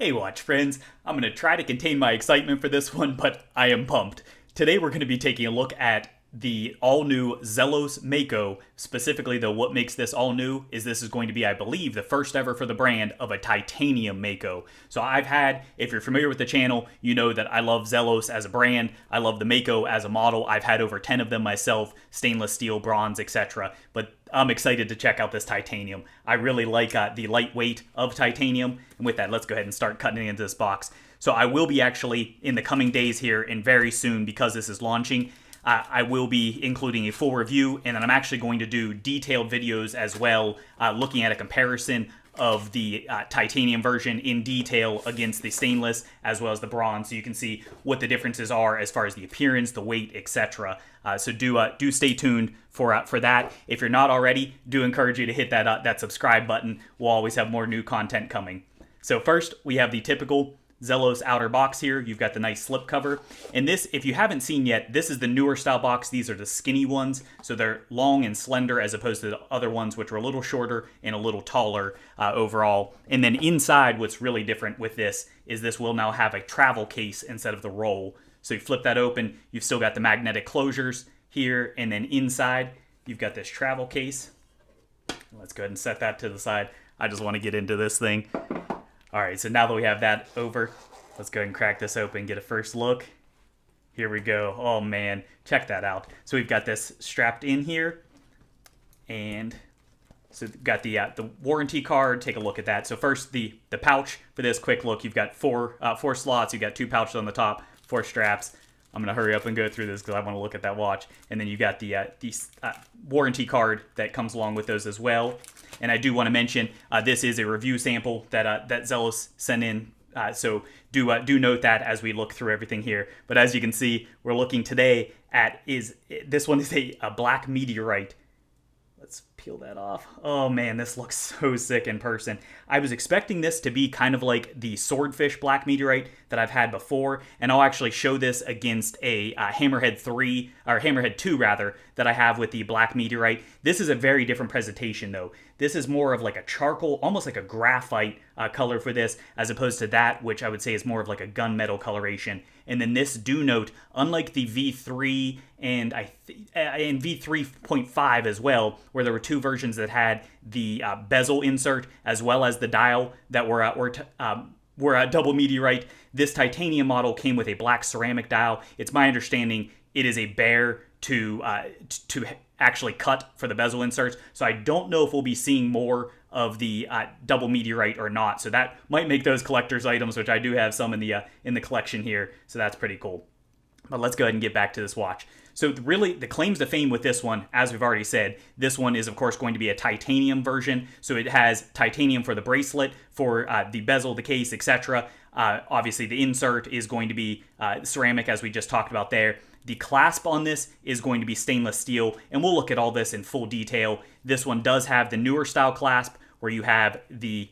Hey watch friends, I'm going to try to contain my excitement for this one, but I am pumped. Today we're going to be taking a look at the all-new Zelos Mako. Specifically though, what makes this all new is this is going to be, I believe, the first ever for the brand of a titanium Mako. So if you're familiar with the channel, you know that I love Zelos as a brand. I love the Mako as a model. I've had over 10 of them myself, stainless steel, bronze, etc. But I'm excited to check out this titanium. I really like the lightweight of titanium. And with that, let's go ahead and start cutting into this box. So I will be actually, in the coming days here and very soon, because this is launching, I will be including a full review, and then I'm actually going to do detailed videos as well, looking at a comparison of the titanium version in detail against the stainless as well as the bronze, so you can see what the differences are as far as the appearance, the weight, etc. So do stay tuned for that. If you're not already, do encourage you to hit that subscribe button. We'll always have more new content coming. So first, we have the typical Zelos outer box here. You've got the nice slip cover. And this, if you haven't seen yet, this is the newer style box. These are the skinny ones. So they're long and slender as opposed to the other ones, which are a little shorter and a little taller overall. And then inside, what's really different with this is this will now have a travel case instead of the roll. So you flip that open, you've still got the magnetic closures here. And then inside, you've got this travel case. Let's go ahead and set that to the side. I just want to get into this thing. All right, so now that we have that over, let's go ahead and crack this open, get a first look. Here we go. Oh man, check that out. So we've got this strapped in here, and so we've got the warranty card. Take a look at that. So first, the pouch for this quick look. You've got four slots. You've got 2 pouches on the top, 4 straps. I'm gonna hurry up and go through this because I want to look at that watch. And then you got the warranty card that comes along with those as well. And I do want to mention this is a review sample that Zelos sent in. So do note that as we look through everything here. But as you can see, we're looking today at this one is a black meteorite. Let's peel that off. Oh man, this looks so sick in person. I was expecting this to be kind of like the swordfish black meteorite that I've had before, and I'll actually show this against a Hammerhead 3, or Hammerhead 2 rather, that I have with the black meteorite. This is a very different presentation though. This is more of like a charcoal, almost like a graphite color for this, as opposed to that, which I would say is more of like a gunmetal coloration. And then this, do note, unlike the V3 and V3.5 as well, where there were 2 versions that had the bezel insert as well as the dial that were a double meteorite, this titanium model came with a black ceramic dial. It's my understanding it is a bear to actually cut for the bezel inserts. So I don't know if we'll be seeing more of the double meteorite or not. So that might make those collector's items, which I do have some in the collection here. So that's pretty cool. But let's go ahead and get back to this watch. So really, the claims to fame with this one, as we've already said, this one is of course going to be a titanium version. So it has titanium for the bracelet, for the bezel, the case, etc. Obviously, the insert is going to be ceramic, as we just talked about there. The clasp on this is going to be stainless steel, and we'll look at all this in full detail. This one does have the newer style clasp, where you have the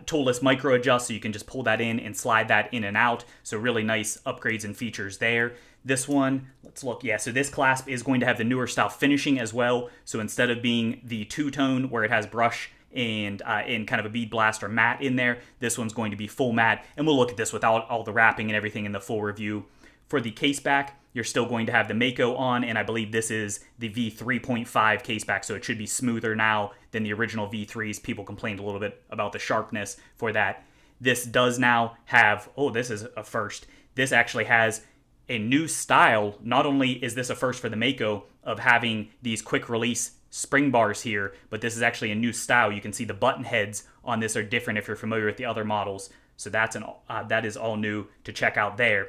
toolless micro adjust, so you can just pull that in and slide that in and out. So really nice upgrades and features there. This one, let's look. Yeah, so this clasp is going to have the newer style finishing as well. So instead of being the 2-tone where it has brush and kind of a bead blast or matte in there, this one's going to be full matte. And we'll look at this without all the wrapping and everything in the full review. For the case back, you're still going to have the Mako on, and I believe this is the V3.5 case back, so it should be smoother now than the original V3s. People complained a little bit about the sharpness for that. This does now have, oh, this is a first. This actually has a new style. Not only is this a first for the Mako of having these quick release spring bars here, but this is actually a new style. You can see the button heads on this are different if you're familiar with the other models. So that is all new to check out there.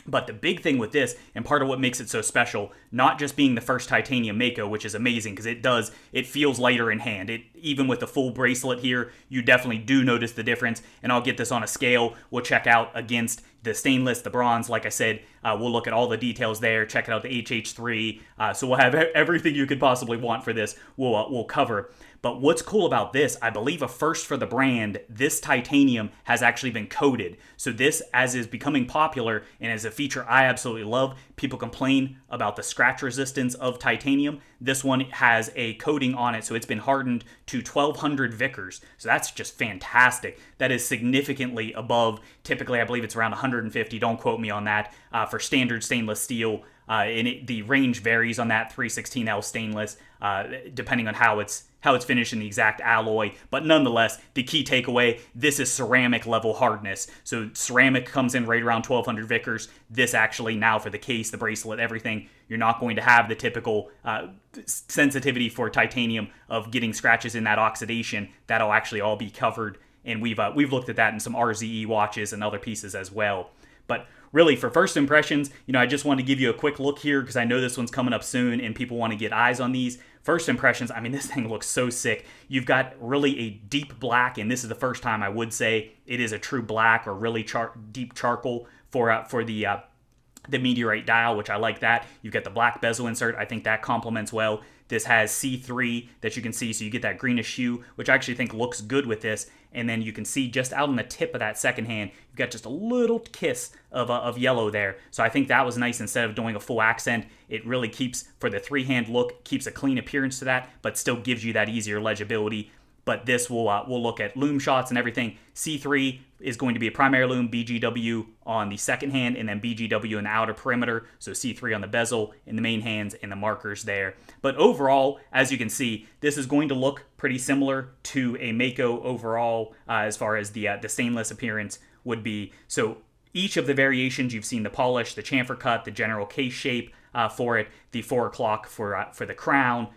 But the big thing with this, and part of what makes it so special, not just being the first titanium Mako, which is amazing because it feels lighter in hand. Even with the full bracelet here, you definitely do notice the difference. And I'll get this on a scale. We'll check out against the stainless, the bronze. Like I said, we'll look at all the details there. Check it out, the HH3. So we'll have everything you could possibly want for this. We'll cover. But what's cool about this, I believe a first for the brand, this titanium has actually been coated. So this, as is becoming popular and as a feature I absolutely love, people complain about the scratch resistance of titanium. This one has a coating on it, so it's been hardened to 1200 Vickers. So that's just fantastic. That is significantly above, typically I believe it's around 150, don't quote me on that, for standard stainless steel. The range varies on that 316L stainless, depending on how it's finished in the exact alloy. But nonetheless, the key takeaway, this is ceramic level hardness. So ceramic comes in right around 1200 Vickers. This actually now for the case, the bracelet, everything, you're not going to have the typical sensitivity for titanium of getting scratches in that oxidation. That'll actually all be covered. And we've looked at that in some RZE watches and other pieces as well. But really, for first impressions, I just want to give you a quick look here because I know this one's coming up soon and people want to get eyes on these. First impressions, this thing looks so sick. You've got really a deep black, and this is the first time I would say it is a true black or really deep charcoal for the meteorite dial, which I like that. You've got the black bezel insert. I think that complements well. This has C3 that you can see, so you get that greenish hue, which I actually think looks good with this. And then you can see just out on the tip of that second hand, you've got just a little kiss of yellow there. So I think that was nice. Instead of doing a full accent, it really keeps, for the three-hand look, keeps a clean appearance to that, but still gives you that easier legibility. But this we'll look at loom shots and everything. C3 is going to be a primary loom, BGW on the second hand, and then BGW in the outer perimeter. So C3 on the bezel, in the main hands, and the markers there. But overall, as you can see, this is going to look pretty similar to a Mako overall as far as the stainless appearance would be. So each of the variations, you've seen the polish, the chamfer cut, the general case shape for it, the 4 o'clock for the crown,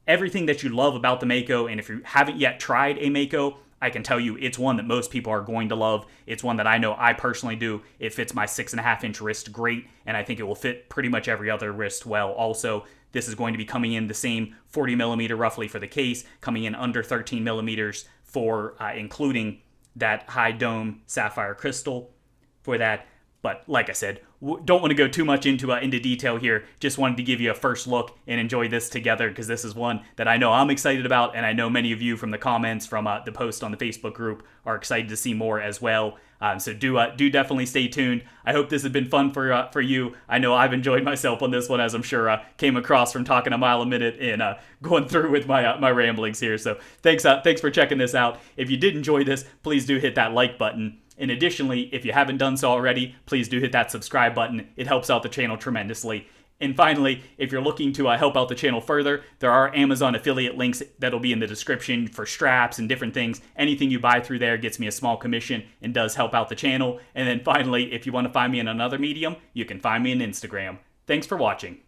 everything that you love about the Mako. And if you haven't yet tried a Mako, I can tell you it's one that most people are going to love. It's one that I know I personally do. It fits my 6.5-inch wrist great, and I think it will fit pretty much every other wrist well. Also, this is going to be coming in the same 40 millimeter roughly for the case, coming in under 13 millimeters for including that high dome sapphire crystal for that. But like I said, don't want to go too much into detail here. Just wanted to give you a first look and enjoy this together because this is one that I know I'm excited about, and I know many of you from the comments from the post on the Facebook group are excited to see more as well. So do definitely stay tuned. I hope this has been fun for you. I know I've enjoyed myself on this one, as I'm sure came across from talking a mile a minute and going through with my ramblings here. So thanks for checking this out. If you did enjoy this, please do hit that like button. And additionally, if you haven't done so already, please do hit that subscribe button. It helps out the channel tremendously. And finally, if you're looking to help out the channel further, there are Amazon affiliate links that'll be in the description for straps and different things. Anything you buy through there gets me a small commission and does help out the channel. And then finally, if you want to find me in another medium, you can find me on Instagram. Thanks for watching.